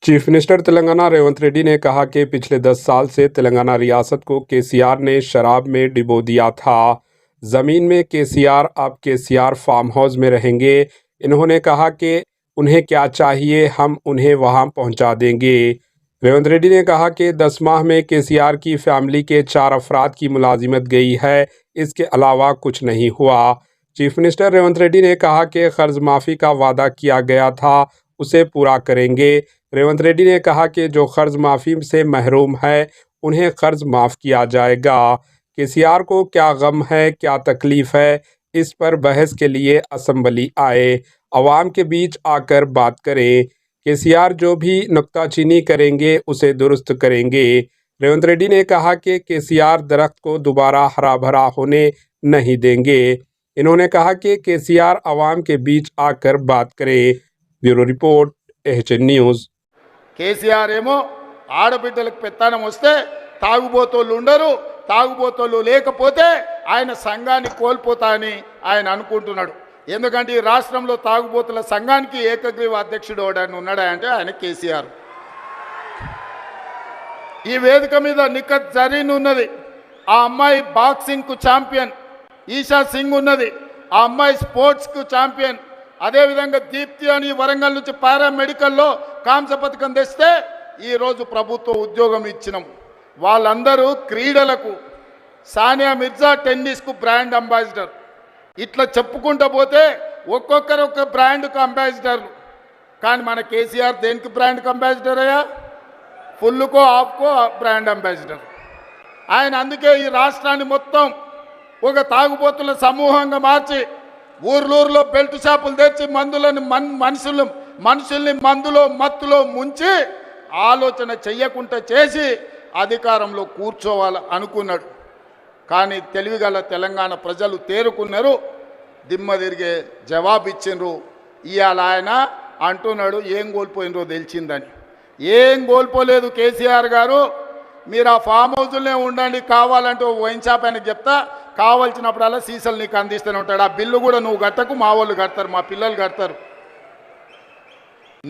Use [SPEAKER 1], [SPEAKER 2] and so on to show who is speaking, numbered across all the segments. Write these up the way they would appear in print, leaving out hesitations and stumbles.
[SPEAKER 1] Chief minister Telangana Revanth Reddy ने कहा कि पिछले 10 साल से तेलंगाना रियासत को केसीआर ने शराब में डिबो दिया था। ज़मीन में केसीआर, अब केसीआर फार्म हाउस में रहेंगे। इन्होंने कहा कि उन्हें क्या चाहिए, हम उन्हें वहां पहुंचा देंगे। रेवंत रेड्डी ने कहा कि 10 माह में केसीआर की फैमिली के 4 अफराद की मुलाजिमत गई है, इसके अलावा कुछ नहीं हुआ। चीफ मिनिस्टर रेवंत रेड्डी ने कहा कि कर्ज माफ़ी का वादा किया गया था, उसे पूरा करेंगे। रेवंत रेड्डी ने कहा कि जो कर्ज माफ़ी से महरूम है उन्हें कर्ज माफ़ किया जाएगा। केसीआर को क्या गम है, क्या तकलीफ़ है, इस पर बहस के लिए असम्बली आए, अवाम के बीच आकर बात करें। केसीआर जो भी नुक्ताचीनी करेंगे उसे दुरुस्त करेंगे। रेवंत रेड्डी ने कहा कि केसीआर दरख्त को दोबारा हरा भरा होने नहीं देंगे। इन्होंने कहा कि केसीआर अवाम के बीच आकर बात करे। Bureau report, AHN news.
[SPEAKER 2] KCR ఏమో ఆడబిడ్డలకు పెత్తనం వస్తే తాగుబోతోళ్ళు ఉండరు, తాగుబోతోళ్ళు లేకపోతే ఆయన సంఘాన్ని కోల్పోతా అని ఆయన అనుకుంటున్నాడు. ఎందుకంటే ఈ రాష్ట్రంలో తాగుబోతుల సంఘానికి ఏకగ్రీవ అధ్యక్షుడు ఎవడని ఉన్నాడా అంటే ఆయన కేసీఆర్. ఈ వేదిక మీద నిఖత్ జరీన్ ఉన్నది, ఆ అమ్మాయి బాక్సింగ్కు ఛాంపియన్. ఈషా సింగ్ ఉన్నది, ఆ అమ్మాయి స్పోర్ట్స్కు ఛాంపియన్. అదేవిధంగా దీప్తి అని వరంగల్ నుంచి పారామెడికల్లో కాంస్య పథకం తెస్తే ఈరోజు ప్రభుత్వ ఉద్యోగం ఇచ్చినాం. వాళ్ళందరూ క్రీడలకు, సానియా మిర్జా టెన్నిస్కు బ్రాండ్ అంబాసిడర్. ఇట్లా చెప్పుకుంటూ పోతే ఒక్కొక్కరు ఒక్క బ్రాండ్కు అంబాసిడర్లు. కానీ మన కేసీఆర్ దేనికి బ్రాండ్కి అంబాసిడర్ అయ్యా? ఫుల్కో ఆఫ్కో బ్రాండ్ అంబాసిడర్ ఆయన. అందుకే ఈ రాష్ట్రాన్ని మొత్తం ఒక తాగుబోతుల సమూహంగా మార్చి ఊర్లూరులో బెల్ట్ షాపులు తెచ్చి మందులను మనుషుల్ని మందులో మత్తులో ముంచి ఆలోచన చెయ్యకుండా చేసి అధికారంలో కూర్చోవాలి అనుకున్నాడు. కానీ తెలివిగల తెలంగాణ ప్రజలు తేరుకున్నారు, దిమ్మ తిరిగే జవాబు ఇచ్చిండ్రు. ఇవాళ ఆయన అంటున్నాడు ఏం కోల్పోయినరో తెలిసిందని. ఏం కోల్పోలేదు కేసీఆర్ గారు, మీరు ఆ ఫామ్ హౌస్లోనే ఉండండి, కావాలంటే వైన్ షాప్ ఆయనకు చెప్తా, కావాల్సినప్పుడల్లా సీసాలు నీకు అందిస్తూనే ఉంటాడు. ఆ బిల్లు కూడా నువ్వు కట్టకు, మా వాళ్ళు కడతారు, మా పిల్లలు కడతారు.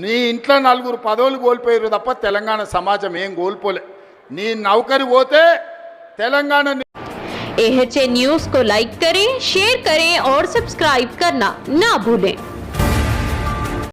[SPEAKER 2] నీ ఇంట్లో 4 పదవులు కోల్పోయారు తప్ప తెలంగాణ సమాజం ఏం కోల్పోలే. నీ నౌకరి పోతే తెలంగాణ।
[SPEAKER 3] AHN न्यूज़ को लाइक करें, शेयर करें और सब्सक्राइब करना ना भूलें।